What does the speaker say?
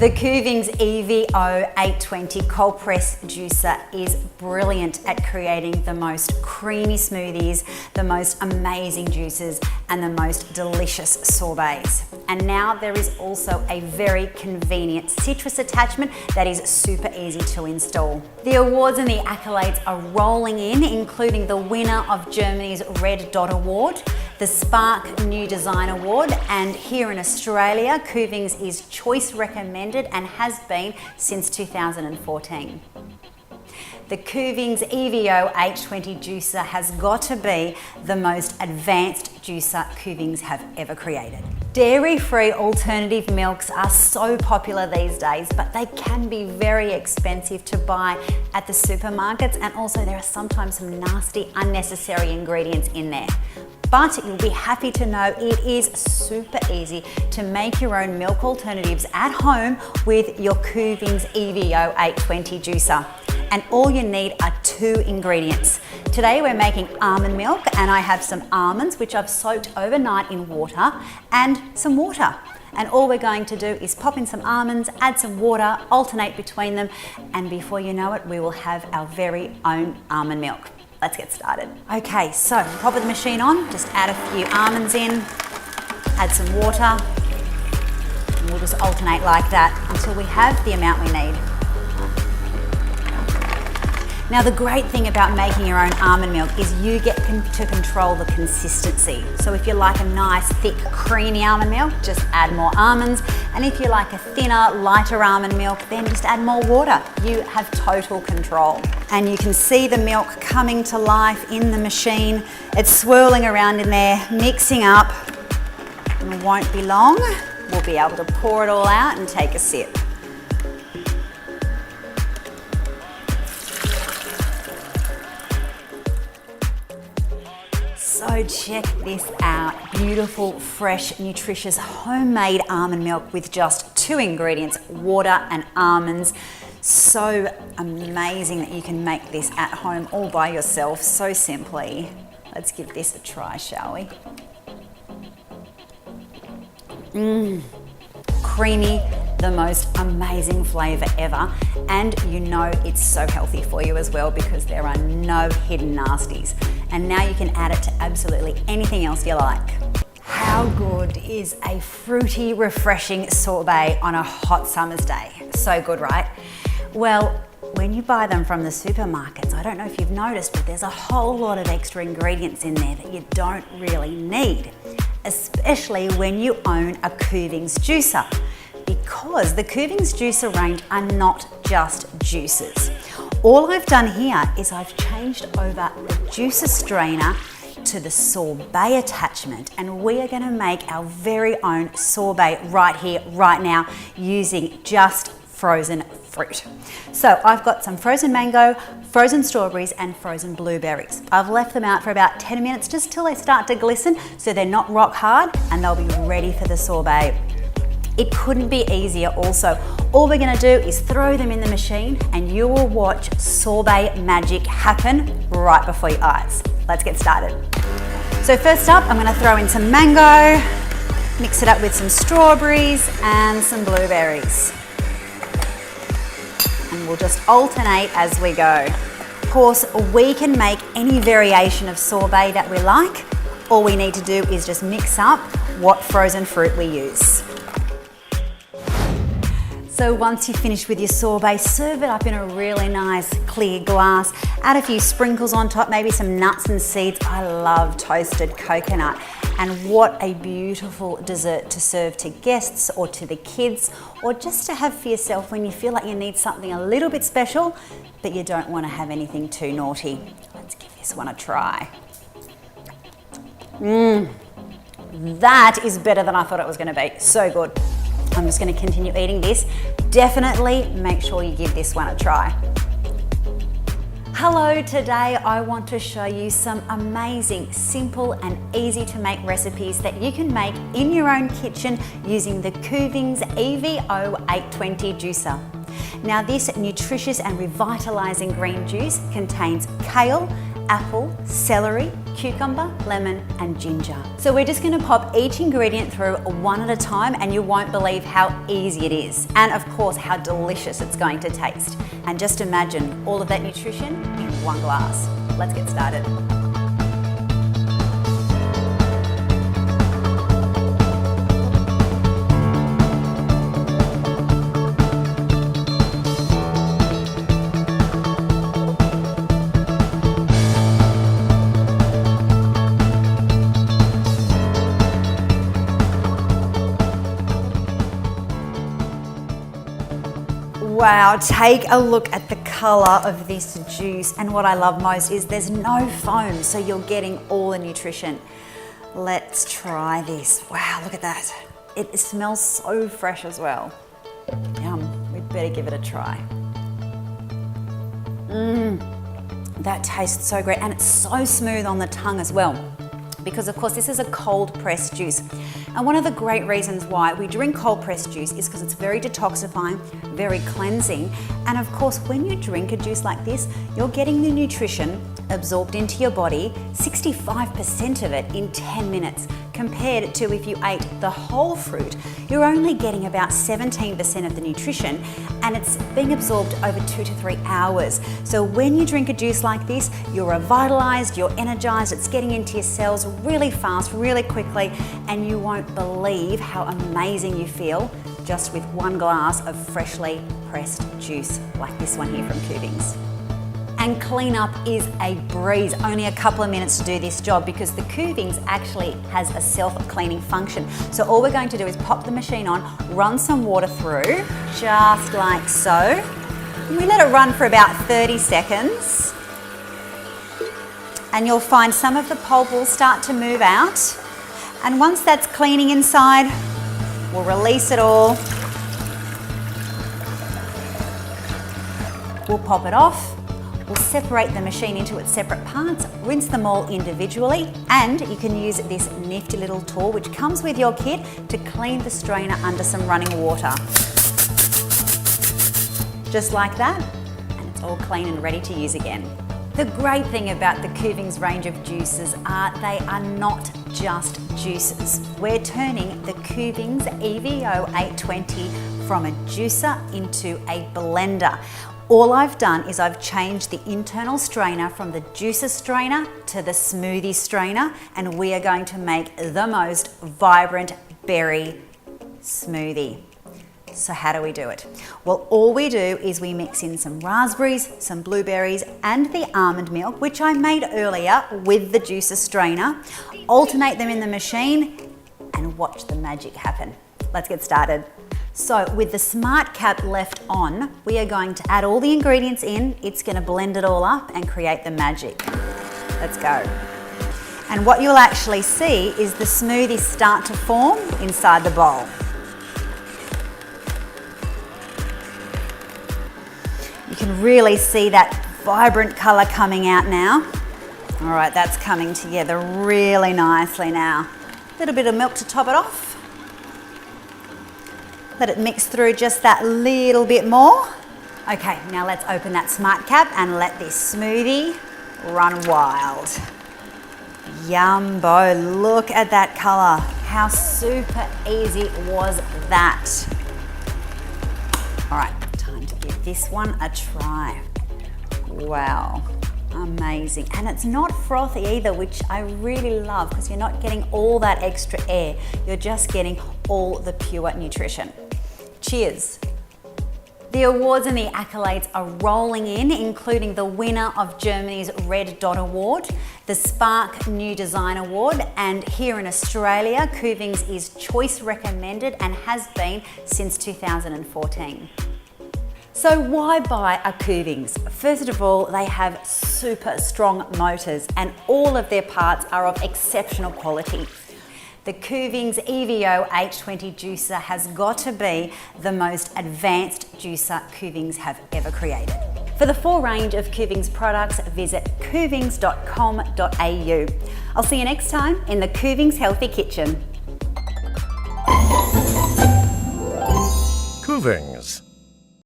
The Kuvings EVO820 cold press juicer is brilliant at creating the most creamy smoothies, the most amazing juices, and the most delicious sorbets. And now there is also a very convenient citrus attachment that is super easy to install. The awards and the accolades are rolling in, including the winner of Germany's Red Dot Award, the Spark New Design Award, and here in Australia, Kuvings is Choice Recommended and has been since 2014. The Kuvings EVO820 juicer has got to be the most advanced juicer Kuvings have ever created. Dairy-free alternative milks are so popular these days, but they can be very expensive to buy at the supermarkets, and also there are sometimes some nasty, unnecessary ingredients in there. But you'll be happy to know it is super easy to make your own milk alternatives at home with your Kuvings EVO820 juicer. And all you need are 2 ingredients. Today we're making almond milk, and I have some almonds which I've soaked overnight in water, and some water. And all we're going to do is pop in some almonds, add some water, alternate between them, and before you know it, we will have our very own almond milk. Let's get started. Okay, so pop the machine on, just add a few almonds in, add some water, and we'll just alternate like that until we have the amount we need. Now the great thing about making your own almond milk is you get to control the consistency. So if you like a nice, thick, creamy almond milk, just add more almonds. And if you like a thinner, lighter almond milk, then just add more water. You have total control. And you can see the milk coming to life in the machine. It's swirling around in there, mixing up. And it won't be long. We'll be able to pour it all out and take a sip. So check this out, beautiful, fresh, nutritious, homemade almond milk with just 2 ingredients, water and almonds. So amazing that you can make this at home all by yourself, so simply. Let's give this a try, shall we? Creamy, the most amazing flavour ever, and you know it's so healthy for you as well because there are no hidden nasties. And now you can add it to absolutely anything else you like. How good is a fruity, refreshing sorbet on a hot summer's day? So good, right? Well, when you buy them from the supermarkets, I don't know if you've noticed, but there's a whole lot of extra ingredients in there that you don't really need, especially when you own a Kuvings juicer, because the Kuvings juicer range are not just juices. All I've done here is I've changed over the juicer strainer to the sorbet attachment, and we are going to make our very own sorbet right here, right now, using just frozen fruit. So I've got some frozen mango, frozen strawberries, and frozen blueberries. I've left them out for about 10 minutes just till they start to glisten so they're not rock hard, and they'll be ready for the sorbet. It couldn't be easier also. All we're gonna do is throw them in the machine and you will watch sorbet magic happen right before your eyes. Let's get started. So first up, I'm gonna throw in some mango, mix it up with some strawberries and some blueberries. And we'll just alternate as we go. Of course, we can make any variation of sorbet that we like. All we need to do is just mix up what frozen fruit we use. So once you've finished with your sorbet, serve it up in a really nice clear glass. Add a few sprinkles on top, maybe some nuts and seeds. I love toasted coconut. And what a beautiful dessert to serve to guests or to the kids, or just to have for yourself when you feel like you need something a little bit special, but you don't want to have anything too naughty. Let's give this one a try. That is better than I thought it was going to be. So good. I'm just going to continue eating this. Definitely make sure you give this one a try. Hello, today I want to show you some amazing, simple and easy to make recipes that you can make in your own kitchen using the Kuvings EVO820 juicer. Now this nutritious and revitalising green juice contains kale, apple, celery, cucumber, lemon and ginger. So we're just going to pop each ingredient through one at a time and you won't believe how easy it is. And of course how delicious it's going to taste. And just imagine all of that nutrition in one glass. Let's get started. Wow, take a look at the colour of this juice, and what I love most is there's no foam, so you're getting all the nutrition. Let's try this. Wow, look at that. It smells so fresh as well. Yum, we'd better give it a try. That tastes so great, and it's so smooth on the tongue as well, because of course this is a cold pressed juice. And one of the great reasons why we drink cold pressed juice is because it's very detoxifying, very cleansing. And of course, when you drink a juice like this, you're getting the nutrition absorbed into your body, 65% of it in 10 minutes, compared to if you ate the whole fruit, you're only getting about 17% of the nutrition, and it's being absorbed over 2 to 3 hours. So when you drink a juice like this, you're revitalized, you're energized, it's getting into your cells really fast, really quickly, and you won't believe how amazing you feel just with one glass of freshly pressed juice like this one here from Kuvings. And cleanup is a breeze, only a couple of minutes to do this job because the Kuvings actually has a self-cleaning function. So all we're going to do is pop the machine on, run some water through, just like so. We let it run for about 30 seconds. And you'll find some of the pulp will start to move out. And once that's cleaning inside, we'll release it all. We'll pop it off. We'll separate the machine into its separate parts, rinse them all individually, and you can use this nifty little tool which comes with your kit to clean the strainer under some running water. Just like that, and it's all clean and ready to use again. The great thing about the Kuvings range of juices are they are not just juices. We're turning the Kuvings EVO820 from a juicer into a blender. All I've done is I've changed the internal strainer from the juicer strainer to the smoothie strainer, and we are going to make the most vibrant berry smoothie. So how do we do it? Well, all we do is we mix in some raspberries, some blueberries, and the almond milk, which I made earlier with the juicer strainer, alternate them in the machine, and watch the magic happen. Let's get started. So with the smart cap left on, we are going to add all the ingredients in. It's going to blend it all up and create the magic. Let's go. And what you'll actually see is the smoothies start to form inside the bowl. You can really see that vibrant colour coming out now. All right, that's coming together really nicely now. A little bit of milk to top it off. Let it mix through just that little bit more. Okay, now let's open that smart cap and let this smoothie run wild. Yumbo, look at that colour. How super easy was that? All right, time to give this one a try. Wow, amazing. And it's not frothy either, which I really love because you're not getting all that extra air. You're just getting all the pure nutrition. Cheers. The awards and the accolades are rolling in, including the winner of Germany's Red Dot Award, the Spark New Design Award, and here in Australia, Kuvings is Choice Recommended and has been since 2014. So why buy a Kuvings? First of all, they have super strong motors and all of their parts are of exceptional quality. The Kuvings EVO820 juicer has got to be the most advanced juicer Kuvings have ever created. For the full range of Kuvings products, visit kuvings.com.au. I'll see you next time in the Kuvings Healthy Kitchen. Kuvings.